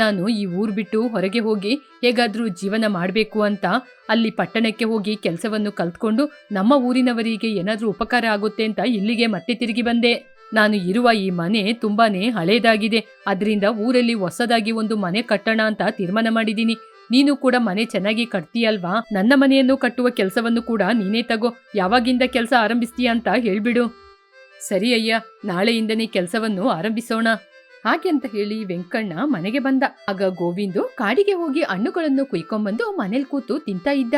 ನಾನು ಈ ಊರು ಬಿಟ್ಟು ಹೊರಗೆ ಹೋಗಿ ಹೇಗಾದ್ರೂ ಜೀವನ ಮಾಡಬೇಕು ಅಂತ ಅಲ್ಲಿ ಪಟ್ಟಣಕ್ಕೆ ಹೋಗಿ ಕೆಲಸವನ್ನು ಕಲ್ತ್ಕೊಂಡು ನಮ್ಮ ಊರಿನವರಿಗೆ ಏನಾದ್ರೂ ಉಪಕಾರ ಆಗುತ್ತೆ ಅಂತ ಇಲ್ಲಿಗೆ ಮತ್ತೆ ತಿರುಗಿ ಬಂದೆ. ನಾನು ಇರುವ ಈ ಮನೆ ತುಂಬಾನೇ ಹಳೇದಾಗಿದೆ. ಅದರಿಂದ ಊರಲ್ಲಿ ಹೊಸದಾಗಿ ಒಂದು ಮನೆ ಕಟ್ಟೋಣ ಅಂತ ತೀರ್ಮಾನ ಮಾಡಿದ್ದೀನಿ. ನೀನು ಕೂಡ ಮನೆ ಚೆನ್ನಾಗಿ ಕಟ್ತೀಯಲ್ವಾ? ನನ್ನ ಮನೆಯನ್ನು ಕಟ್ಟುವ ಕೆಲಸವನ್ನು ಕೂಡ ನೀನೇ ತಗೋ. ಯಾವಾಗಿಂದ ಕೆಲಸ ಆರಂಭಿಸ್ತೀಯ ಅಂತ ಹೇಳ್ಬಿಡು. ಸರಿ ಅಯ್ಯ, ನಾಳೆಯಿಂದನೇ ಕೆಲಸವನ್ನು ಆರಂಭಿಸೋಣ. ಹಾಗೆ ಅಂತ ಹೇಳಿ ವೆಂಕಣ್ಣ ಮನೆಗೆ ಬಂದ. ಆಗ ಗೋವಿಂದು ಕಾಡಿಗೆ ಹೋಗಿ ಹಣ್ಣುಗಳನ್ನು ಕುಯ್ಕೊಂಡ್ಬಂದು ಮನೇಲಿ ಕೂತು ತಿಂತಾ ಇದ್ದ.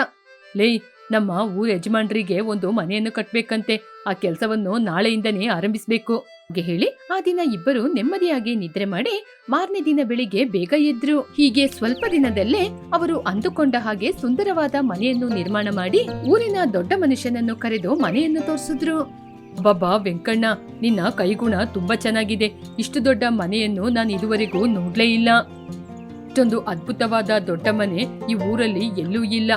ಲೇ, ನಮ್ಮ ಊರ ಯಜಮಾನ್ರಿಗೆ ಒಂದು ಮನೆಯನ್ನು ಕಟ್ಬೇಕಂತೆ. ಆ ಕೆಲಸವನ್ನು ನಾಳೆಯಿಂದನೇ ಆರಂಭಿಸ್ಬೇಕು ಹಾಗೆ ಹೇಳಿ ಆ ದಿನ ಇಬ್ಬರು ನೆಮ್ಮದಿಯಾಗಿ ನಿದ್ರೆ ಮಾಡಿ ಮಾರನೇ ದಿನ ಬೆಳಿಗ್ಗೆ ಬೇಗ ಎದ್ರು. ಹೀಗೆ ಸ್ವಲ್ಪ ದಿನದಲ್ಲೇ ಅವರು ಅಂದುಕೊಂಡ ಹಾಗೆ ಸುಂದರವಾದ ಮನೆಯನ್ನು ನಿರ್ಮಾಣ ಮಾಡಿ ಊರಿನ ದೊಡ್ಡ ಮನುಷ್ಯನನ್ನು ಕರೆದು ಮನೆಯನ್ನು ತೋರಿಸಿದ್ರು. ಬಾಬಾ ವೆಂಕಣ್ಣ, ನಿನ್ನ ಕೈಗುಣ ತುಂಬಾ ಚೆನ್ನಾಗಿದೆ. ಇಷ್ಟು ದೊಡ್ಡ ಮನೆಯನ್ನು ನಾನು ಇದುವರೆಗೂ ನೋಡ್ಲೇ ಇಲ್ಲ. ಇಷ್ಟೊಂದು ಅದ್ಭುತವಾದ ದೊಡ್ಡ ಮನೆ ಈ ಊರಲ್ಲಿ ಎಲ್ಲೂ ಇಲ್ಲ.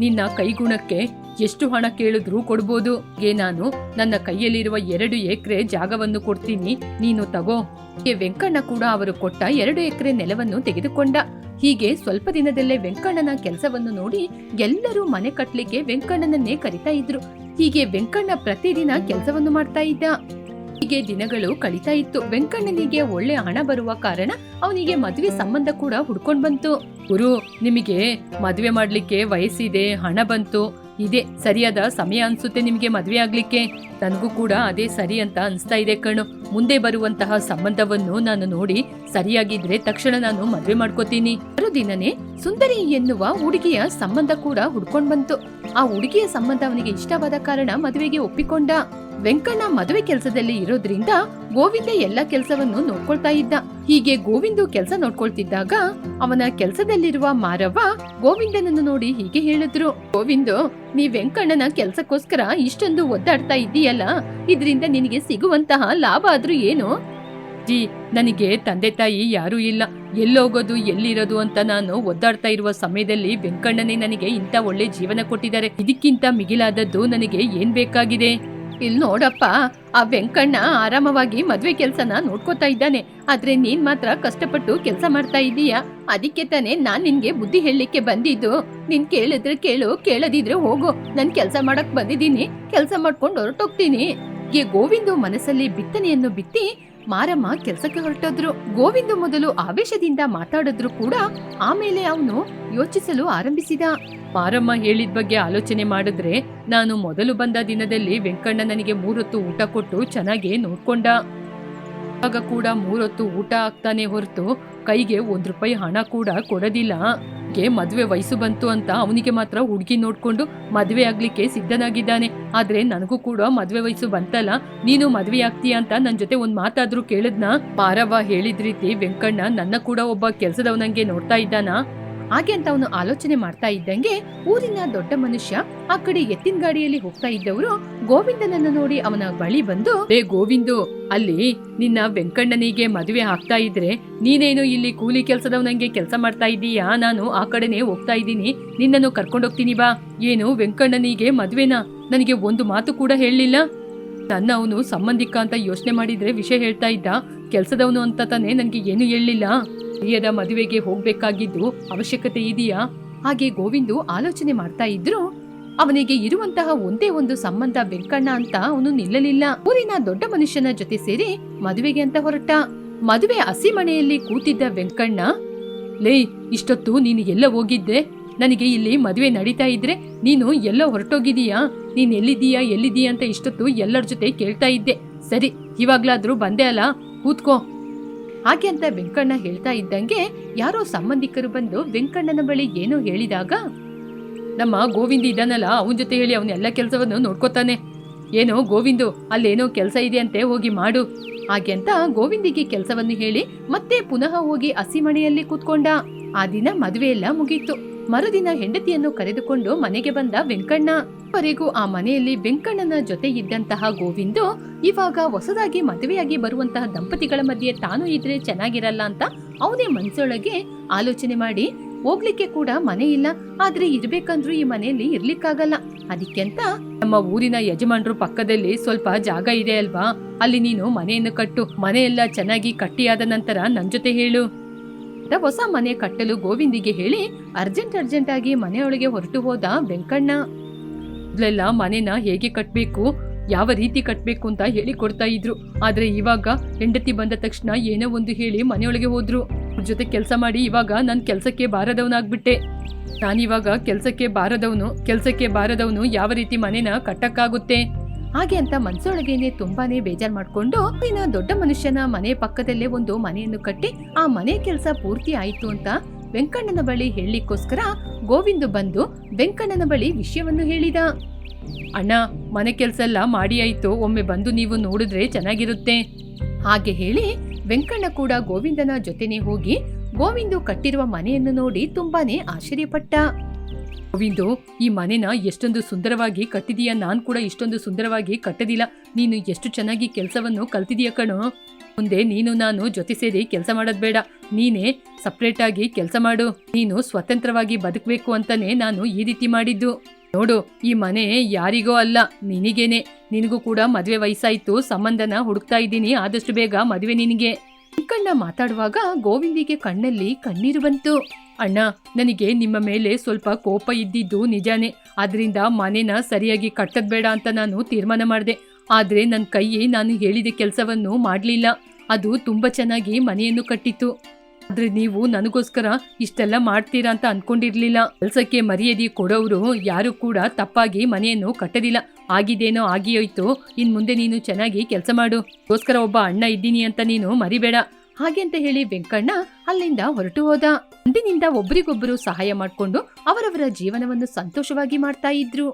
ನಿನ್ನ ಕೈಗುಣಕ್ಕೆ ಎಷ್ಟು ಹಣ ಕೇಳಿದ್ರೂ ಕೊಡ್ಬೋದು. ನಾನು ನನ್ನ ಕೈಯಲ್ಲಿರುವ 2 ಎಕರೆ ಜಾಗವನ್ನು ಕೊಡ್ತೀನಿ, ನೀನು ತಗೋ. ವೆಂಕಣ್ಣ ಕೂಡ ಅವರು ಕೊಟ್ಟ 2 ಎಕರೆ ನೆಲವನ್ನು ತೆಗೆದುಕೊಂಡ. ಹೀಗೆ ಸ್ವಲ್ಪ ದಿನದಲ್ಲೇ ವೆಂಕಣ್ಣನ ಕೆಲಸವನ್ನು ನೋಡಿ ಎಲ್ಲರೂ ಮನೆ ಕಟ್ಲಿಕ್ಕೆ ವೆಂಕಣ್ಣನನ್ನೇ ಕರಿತಾ ಇದ್ರು. ಹೀಗೆ ವೆಂಕಣ್ಣ ಪ್ರತಿದಿನ ಕೆಲಸವನ್ನು ಮಾಡ್ತಾ ಇದ್ದ. ಹೀಗೆ ದಿನಗಳು ಕಳೀತಾ ಇತ್ತು. ವೆಂಕಣ್ಣನಿಗೆ ಒಳ್ಳೆ ಹಣ ಬರುವ ಕಾರಣ ಅವನಿಗೆ ಮದುವೆ ಸಂಬಂಧ ಕೂಡ ಹುಡ್ಕೊಂಡ್ ಬಂತು. ಗುರು, ನಿಮಗೆ ಮದುವೆ ಮಾಡ್ಲಿಕ್ಕೆ ವಯಸ್ಸಿದೆ, ಹಣ ಬಂತು, ಇದೇ ಸರಿಯಾದ ಸಮಯ ಅನ್ಸುತ್ತೆ ನಿಮಗೆ ಮದುವೆ ಆಗ್ಲಿಕ್ಕೆ. ನನಗೂ ಕೂಡ ಅದೇ ಸರಿ ಅಂತ ಅನ್ಸ್ತಾ ಇದೆ ಕಣು. ಮುಂದೆ ಬರುವಂತಹ ಸಂಬಂಧವನ್ನು ನಾನು ನೋಡಿ ಸರಿಯಾಗಿದ್ರೆ ತಕ್ಷಣ ನಾನು ಮದುವೆ ಮಾಡ್ಕೋತೀನಿ. ಮರುದಿನನೇ ಸುಂದರಿ ಎನ್ನುವ ಹುಡುಗಿಯ ಸಂಬಂಧ ಕೂಡ ಹುಡ್ಕೊಂಡ್ ಬಂತು. ಆ ಹುಡುಗಿಯ ಸಂಬಂಧ ಅವನಿಗೆ ಇಷ್ಟವಾದ ಕಾರಣ ಮದುವೆಗೆ ಒಪ್ಪಿಕೊಂಡ. ವೆಂಕಣ್ಣ ಮದುವೆ ಕೆಲಸದಲ್ಲಿ ಇರೋದ್ರಿಂದ ಗೋವಿಂದ ಎಲ್ಲ ಕೆಲಸವನ್ನು ನೋಡ್ಕೊಳ್ತಾ ಇದ್ದ. ಹೀಗೆ ಗೋವಿಂದು ಕೆಲಸ ನೋಡ್ಕೊಳ್ತಿದ್ದಾಗ ಅವನ ಕೆಲಸದಲ್ಲಿರುವ ಮಾರವ್ವ ಗೋವಿಂದನನ್ನು ನೋಡಿ ಹೀಗೆ ಹೇಳಿದ್ರು. ಗೋವಿಂದು, ನೀ ವೆಂಕಣ್ಣನ ಕೆಲಸಕ್ಕೋಸ್ಕರ ಇಷ್ಟೊಂದು ಒದ್ದಾಡ್ತಾ ಇದ್ದೀಯಲ್ಲ, ಇದರಿಂದ ನಿನಗೆ ಸಿಗುವಂತಹ ಲಾಭ ಆದ್ರೂ ಏನು? ಜಿ, ನನಗೆ ತಂದೆ ತಾಯಿ ಯಾರೂ ಇಲ್ಲ. ಎಲ್ಲೋಗೋದು ಎಲ್ಲಿರೋದು ಅಂತ ನಾನು ಒದ್ದಾಡ್ತಾ ಇರುವ ಸಮಯದಲ್ಲಿ ವೆಂಕಣ್ಣನೇ ನನಗೆ ಇಂಥ ಒಳ್ಳೆ ಜೀವನ ಕೊಟ್ಟಿದ್ದಾರೆ. ಇದಕ್ಕಿಂತ ಮಿಗಿಲಾದದ್ದು ನನಗೆ ಏನ್ ಬೇಕಾಗಿದೆ? ಇಲ್ಲಿ ನೋಡಪ್ಪ, ಆ ವೆಂಕಣ್ಣ ಆರಾಮವಾಗಿ ಮದ್ವೆ ಕೆಲ್ಸನ ನೋಡ್ಕೋತಾ ಇದ್ದಾನೆ. ಆದ್ರೆ ನೀನ್ ಮಾತ್ರ ಕಷ್ಟಪಟ್ಟು ಕೆಲಸ ಮಾಡ್ತಾ ಇದ್ದೀಯಾ. ಅದಕ್ಕೆ ತಾನೇ ನಾನ್ ನಿನ್ಗೆ ಬುದ್ಧಿ ಹೇಳಲಿಕ್ಕೆ ಬಂದಿದ್ದು. ನೀನ್ ಕೇಳಿದ್ರೆ ಕೇಳು, ಕೇಳದಿದ್ರೆ ಹೋಗು. ನನ್ ಕೆಲಸ ಮಾಡಕ್ ಬಂದಿದ್ದೀನಿ, ಕೆಲಸ ಮಾಡ್ಕೊಂಡು ಹೊರಟೋಗ್ತೀನಿ. ಗೋವಿಂದು ಮನಸ್ಸಲ್ಲಿ ಬಿತ್ತನೆಯನ್ನು ಬಿತ್ತಿ ಮಾರಮ್ಮ ಕೆಲ್ಸಕ್ಕೆ ಹೊರಟೋದ್ರು. ಗೋವಿಂದು ಮೊದಲು ಆವೇಶದಿಂದ ಮಾತಾಡಿದ್ರು ಕೂಡ ಆಮೇಲೆ ಅವನು ಯೋಚಿಸಲು ಆರಂಭಿಸಿದ. ಮಾರಮ್ಮ ಹೇಳಿದ ಬಗ್ಗೆ ಆಲೋಚನೆ ಮಾಡಿದ್ರೆ, ನಾನು ಮೊದಲು ಬಂದ ದಿನದಲ್ಲಿ ವೆಂಕಣ್ಣ ನನಗೆ 3 ಹೊತ್ತು ಊಟ ಕೊಟ್ಟು ಚೆನ್ನಾಗಿ ನೋಡ್ಕೊಂಡ. ಆಗ ಕೂಡ 3 ಹೊತ್ತು ಊಟ ಆಗ್ತಾನೆ ಹೊರತು ಕೈಗೆ 1 ರೂಪಾಯಿ ಹಣ ಕೂಡ ಕೊಡೋದಿಲ್ಲ. ಮದ್ವೆ ವಯಸ್ಸು ಬಂತು ಅಂತ ಅವನಿಗೆ ಮಾತ್ರ ಹುಡುಗಿ ನೋಡ್ಕೊಂಡು ಮದ್ವೆ ಆಗ್ಲಿಕ್ಕೆ ಸಿದ್ಧನಾಗಿದ್ದಾನೆ. ಆದ್ರೆ ನನಗೂ ಕೂಡ ಮದ್ವೆ ವಯಸ್ಸು ಬಂತಲ್ಲ, ನೀನು ಮದ್ವೆ ಆಗ್ತೀಯ ಅಂತ ನನ್ ಜೊತೆ ಒಂದ್ ಮಾತಾದ್ರೂ ಕೇಳಿದ್ನ? ಮಾರವ್ವ ಹೇಳಿದ ರೀತಿ ವೆಂಕಣ್ಣ ನನ್ನ ಕೂಡ ಒಬ್ಬ ಕೆಲ್ಸದವನಂಗೆ ನೋಡ್ತಾ ಇದ್ದಾನ. ಹಾಗೆ ಅಂತ ಅವನು ಆಲೋಚನೆ ಮಾಡ್ತಾ ಇದ್ದಂಗೆ ಊರಿನ ದೊಡ್ಡ ಮನುಷ್ಯ ಆ ಕಡೆ ಎತ್ತಿನ ಗಾಡಿಯಲ್ಲಿ ಹೋಗ್ತಾ ಇದ್ದವರು ಗೋವಿಂದನನ್ನು ನೋಡಿ ಅವನ ಬಳಿ ಬಂದು, ಗೋವಿಂದು, ಅಲ್ಲಿ ನಿನ್ನ ವೆಂಕಣ್ಣನಿಗೆ ಮದುವೆ ಆಗ್ತಾ ಇದ್ರೆ ನೀನೇನು ಇಲ್ಲಿ ಕೂಲಿ ಕೆಲ್ಸದವನಂಗೆ ಕೆಲಸ ಮಾಡ್ತಾ ಇದ್ದೀಯಾ? ನಾನು ಆ ಕಡೆನೆ ಹೋಗ್ತಾ ಇದ್ದೀನಿ, ನಿನ್ನನ್ನು ಕರ್ಕೊಂಡೋಗ್ತೀನಿ ಬಾ. ಏನು ವೆಂಕಣ್ಣನಿಗೆ ಮದ್ವೆನಾ? ನನಗೆ ಒಂದು ಮಾತು ಕೂಡ ಹೇಳಲಿಲ್ಲ. ನನ್ನ ಅವನು ಸಂಬಂಧಿಕ ಅಂತ ಯೋಚನೆ ಮಾಡಿದ್ರೆ ವಿಷಯ ಹೇಳ್ತಾ ಇದ್ದ, ಕೆಲ್ಸದವನು ಅಂತ ತಾನೇ ನನ್ಗೆ ಏನು ಹೇಳಲಿಲ್ಲ. ಪ್ರಿಯದ ಮದುವೆಗೆ ಹೋಗ್ಬೇಕಾಗಿದ್ದು ಅವಶ್ಯಕತೆ ಇದೆಯಾ? ಹಾಗೆ ಗೋವಿಂದು ಆಲೋಚನೆ ಮಾಡ್ತಾ ಇದ್ರು. ಅವನಿಗೆ ಇರುವಂತಹ ಒಂದೇ ಒಂದು ಸಂಬಂಧ ವೆಂಕಣ್ಣ ಅಂತ ಅವನು ನಿಲ್ಲಲಿಲ್ಲ. ಊರಿನ ದೊಡ್ಡ ಮನುಷ್ಯನ ಜೊತೆ ಸೇರಿ ಮದುವೆಗೆ ಅಂತ ಹೊರಟ. ಮದುವೆ ಹಸಿಮಣೆಯಲ್ಲಿ ಕೂತಿದ್ದ ವೆಂಕಣ್ಣ, ಲೇ, ಇಷ್ಟೊತ್ತು ನೀನು ಎಲ್ಲ ಹೋಗಿದ್ದೆ? ನನಗೆ ಇಲ್ಲಿ ಮದುವೆ ನಡೀತಾ ಇದ್ರೆ ನೀನು ಎಲ್ಲೋ ಹೊರಟೋಗಿದೀಯಾ? ನೀನ್ ಎಲ್ಲಿದ್ದೀಯಾ ಅಂತ ಇಷ್ಟೊತ್ತು ಎಲ್ಲರ ಜೊತೆ ಕೇಳ್ತಾ ಇದ್ದೆ. ಸರಿ, ಇವಾಗ್ಲಾದ್ರೂ ಬಂದೆ ಅಲ್ಲ, ಕೂತ್ಕೋ. ಹಾಗೆ ಅಂತ ವೆಂಕಣ್ಣ ಹೇಳ್ತಾ ಇದ್ದಂಗೆ ಯಾರೋ ಸಂಬಂಧಿಕರು ಬಂದು ವೆಂಕಣ್ಣನ ಬಳಿ ಏನೋ ಹೇಳಿದಾಗ, ನಮ್ಮ ಗೋವಿಂದ ಇದ್ದಾನಲ್ಲ, ಅವನ ಜೊತೆ ಹೇಳಿ ಅವನೆಲ್ಲ ಕೆಲಸವನ್ನು ನೋಡ್ಕೋತಾನೆ. ಏನೋ ಗೋವಿಂದು, ಅಲ್ಲೇನೋ ಕೆಲಸ ಇದೆ ಅಂತೆ, ಹೋಗಿ ಮಾಡು. ಹಾಗೆ ಅಂತ ಗೋವಿಂದಿಗೆ ಕೆಲಸವನ್ನು ಹೇಳಿ ಮತ್ತೆ ಪುನಃ ಹೋಗಿ ಹಸಿಮಣೆಯಲ್ಲಿ ಕೂತ್ಕೊಂಡ. ಆ ದಿನ ಮದುವೆ ಎಲ್ಲ ಮುಗೀತು. ಮರುದಿನ ಹೆಂಡತಿಯನ್ನು ಕರೆದುಕೊಂಡು ಮನೆಗೆ ಬಂದ ವೆಂಕಣ್ಣ. ವರೆಗೂ ಆ ಮನೆಯಲ್ಲಿ ವೆಂಕಣ್ಣನ ಜೊತೆ ಇದ್ದಂತಹ ಗೋವಿಂದು ಇವಾಗ ಹೊಸದಾಗಿ ಮದುವೆಯಾಗಿ ಬರುವಂತಹ ದಂಪತಿಗಳ ಮಧ್ಯೆ ತಾನು ಇದ್ರೆ ಚೆನ್ನಾಗಿರಲ್ಲ ಅಂತ ಅವನೇ ಮನಸ್ಸೊಳಗೆ ಆಲೋಚನೆ ಮಾಡಿ, ಹೋಗ್ಲಿಕ್ಕೆ ಕೂಡ ಮನೆ ಇಲ್ಲ, ಆದ್ರೆ ಇರ್ಬೇಕಂದ್ರೂ ಈ ಮನೆಯಲ್ಲಿ ಇರ್ಲಿಕ್ಕಾಗಲ್ಲ. ಅದಕ್ಕೆ ಅಂತ ನಮ್ಮ ಊರಿನ ಯಜಮಾನ್ರು ಪಕ್ಕದಲ್ಲಿ ಸ್ವಲ್ಪ ಜಾಗ ಇದೆ ಅಲ್ವಾ, ಅಲ್ಲಿ ನೀನು ಮನೆಯನ್ನು ಕಟ್ಟು. ಮನೆಯೆಲ್ಲ ಚೆನ್ನಾಗಿ ಕಟ್ಟಿಯಾದ ನಂತರ ನನ್ ಜೊತೆ ಹೇಳು. ಹೊಸ ಮನೆ ಕಟ್ಟಲು ಗೋವಿಂದಿಗೆ ಹೇಳಿ ಅರ್ಜೆಂಟ್ ಆಗಿ ಮನೆಯೊಳಗೆ ಹೊರಟು ಹೋದ ವೆಂಕಣ್ಣ. ಮೊದ್ಲೆಲ್ಲ ಮನೆನ ಹೇಗೆ ಕಟ್ಬೇಕು, ಯಾವ ರೀತಿ ಕಟ್ಬೇಕು ಅಂತ ಹೇಳಿ ಕೊಡ್ತಾ ಇದ್ರು. ಆದ್ರೆ ಇವಾಗ ಹೆಂಡತಿ ಬಂದ ತಕ್ಷಣ ಏನೋ ಒಂದು ಹೇಳಿ ಮನೆಯೊಳಗೆ ಹೋದ್ರು. ಅವ್ರ ಜೊತೆ ಕೆಲಸ ಮಾಡಿ ಇವಾಗ ನನ್ ಕೆಲ್ಸಕ್ಕೆ ಬಾರದವನಾಗ್ಬಿಟ್ಟೆ. ನಾನಿವಾಗ ಕೆಲ್ಸಕ್ಕೆ ಬಾರದವನು ಯಾವ ರೀತಿ ಮನೆನ ಕಟ್ಟಕ್ಕಾಗುತ್ತೆ? ಹಾಗೆ ಅಂತ ಮನ್ಸೊಳಗೇನೆ ತುಂಬಾನೇ ಬೇಜಾರ್ ಮಾಡ್ಕೊಂಡು ದೊಡ್ಡ ಮನುಷ್ಯನ ಮನೆ ಪಕ್ಕದಲ್ಲೇ ಒಂದು ಮನೆಯನ್ನು ಕಟ್ಟಿ ಆ ಮನೆ ಕೆಲಸ ಪೂರ್ತಿ ಆಯ್ತು ಅಂತ ವೆಂಕಣ್ಣನ ಬಳಿ ಹೇಳಲಿಕ್ಕೋಸ್ಕರ ಗೋವಿಂದು ಬಂದು ವೆಂಕಣ್ಣನ ಬಳಿ ವಿಷಯವನ್ನು ಹೇಳಿದ. ಅಣ್ಣ, ಮನೆ ಕೆಲಸ ಎಲ್ಲ ಮಾಡಿ ಆಯ್ತು, ಒಮ್ಮೆ ಬಂದು ನೀವು ನೋಡಿದ್ರೆ ಚೆನ್ನಾಗಿರುತ್ತೆ. ಹಾಗೆ ಹೇಳಿ ವೆಂಕಣ್ಣ ಕೂಡ ಗೋವಿಂದನ ಜೊತೆನೆ ಹೋಗಿ ಗೋವಿಂದು ಕಟ್ಟಿರುವ ಮನೆಯನ್ನು ನೋಡಿ ತುಂಬಾನೇ ಆಶ್ಚರ್ಯಪಟ್ಟ. ಗೋವಿಂದು, ಈ ಮನೆನ ಎಷ್ಟೊಂದು ಸುಂದರವಾಗಿ ಕಟ್ಟಿದೀಯ. ನಾನ್ ಕೂಡ ಇಷ್ಟೊಂದು ಸುಂದರವಾಗಿ ಕಟ್ಟದಿಲ್ಲ. ನೀನು ಎಷ್ಟು ಚೆನ್ನಾಗಿ ಕೆಲಸವನ್ನು ಕಲ್ತಿದೀಯ ಕಣೋ. ಮುಂದೆ ನೀನು ನಾನು ಜೊತೆ ಸೇರಿ ಕೆಲಸ ಮಾಡೋದ್ ಬೇಡ, ನೀನೇ ಸಪ್ರೇಟ್ ಆಗಿ ಕೆಲಸ ಮಾಡು. ನೀನು ಸ್ವತಂತ್ರವಾಗಿ ಬದುಕಬೇಕು ಅಂತಾನೆ ನಾನು ಈ ರೀತಿ ಮಾಡಿದ್ದು. ನೋಡು, ಈ ಮನೆ ಯಾರಿಗೋ ಅಲ್ಲ, ನಿನಗೇನೆ. ನಿನಗೂ ಕೂಡ ಮದ್ವೆ ವಯಸ್ಸಾಯ್ತು, ಸಂಬಂಧನ ಹುಡುಕ್ತಾ ಇದ್ದೀನಿ, ಆದಷ್ಟು ಬೇಗ ಮದ್ವೆ ನಿನಗೆ. ವೆಂಕಣ್ಣ ಮಾತಾಡುವಾಗ ಗೋವಿಂದಿಗೆ ಕಣ್ಣಲ್ಲಿ ಕಣ್ಣೀರು ಬಂತು. ಅಣ್ಣ, ನನಗೆ ನಿಮ್ಮ ಮೇಲೆ ಸ್ವಲ್ಪ ಕೋಪ ಇದ್ದಿದ್ದು ನಿಜಾನೇ. ಆದ್ರಿಂದ ಮನೆನ ಸರಿಯಾಗಿ ಕಟ್ಟದ್ ಬೇಡ ಅಂತ ನಾನು ತೀರ್ಮಾನ ಮಾಡಿದೆ. ಆದ್ರೆ ನನ್ನ ಕೈ ನಾನು ಹೇಳಿದ ಕೆಲಸವನ್ನು ಮಾಡ್ಲಿಲ್ಲ. ಅದು ತುಂಬಾ ಚೆನ್ನಾಗಿ ಮನೆಯನ್ನು ಕಟ್ಟಿತ್ತು. ಆದ್ರೆ ನೀವು ನನಗೋಸ್ಕರ ಇಷ್ಟೆಲ್ಲ ಮಾಡ್ತೀರಾ ಅಂತ ಅನ್ಕೊಂಡಿರ್ಲಿಲ್ಲ. ಕೆಲ್ಸಕ್ಕೆ ಮರ್ಯಾದೆ ಕೊಡೋರು ಯಾರು ಕೂಡ ತಪ್ಪಾಗಿ ಮನೆಯನ್ನು ಕಟ್ಟದಿಲ್ಲ. ಆಗಿದೇನೋ ಆಗಿಯೋಯ್ತು, ಇನ್ ಮುಂದೆ ನೀನು ಚೆನ್ನಾಗಿ ಕೆಲಸ ಮಾಡು. ಗೋಸ್ಕರ ಒಬ್ಬ ಅಣ್ಣ ಇದ್ದೀನಿ ಅಂತ ನೀನು ಮರಿಬೇಡ. ಹಾಗೆ ಅಂತ ಹೇಳಿ ವೆಂಕಣ್ಣ ಅಲ್ಲಿಂದ ಹೊರಟು ಹೋದ. ಅಂದಿನಿಂದ ಒಬ್ಬರಿಗೊಬ್ಬರು ಸಹಾಯ ಮಾಡ್ಕೊಂಡು ಅವರವರ ಜೀವನವನ್ನು ಸಂತೋಷವಾಗಿ ಮಾಡ್ತಾ ಇದ್ರು.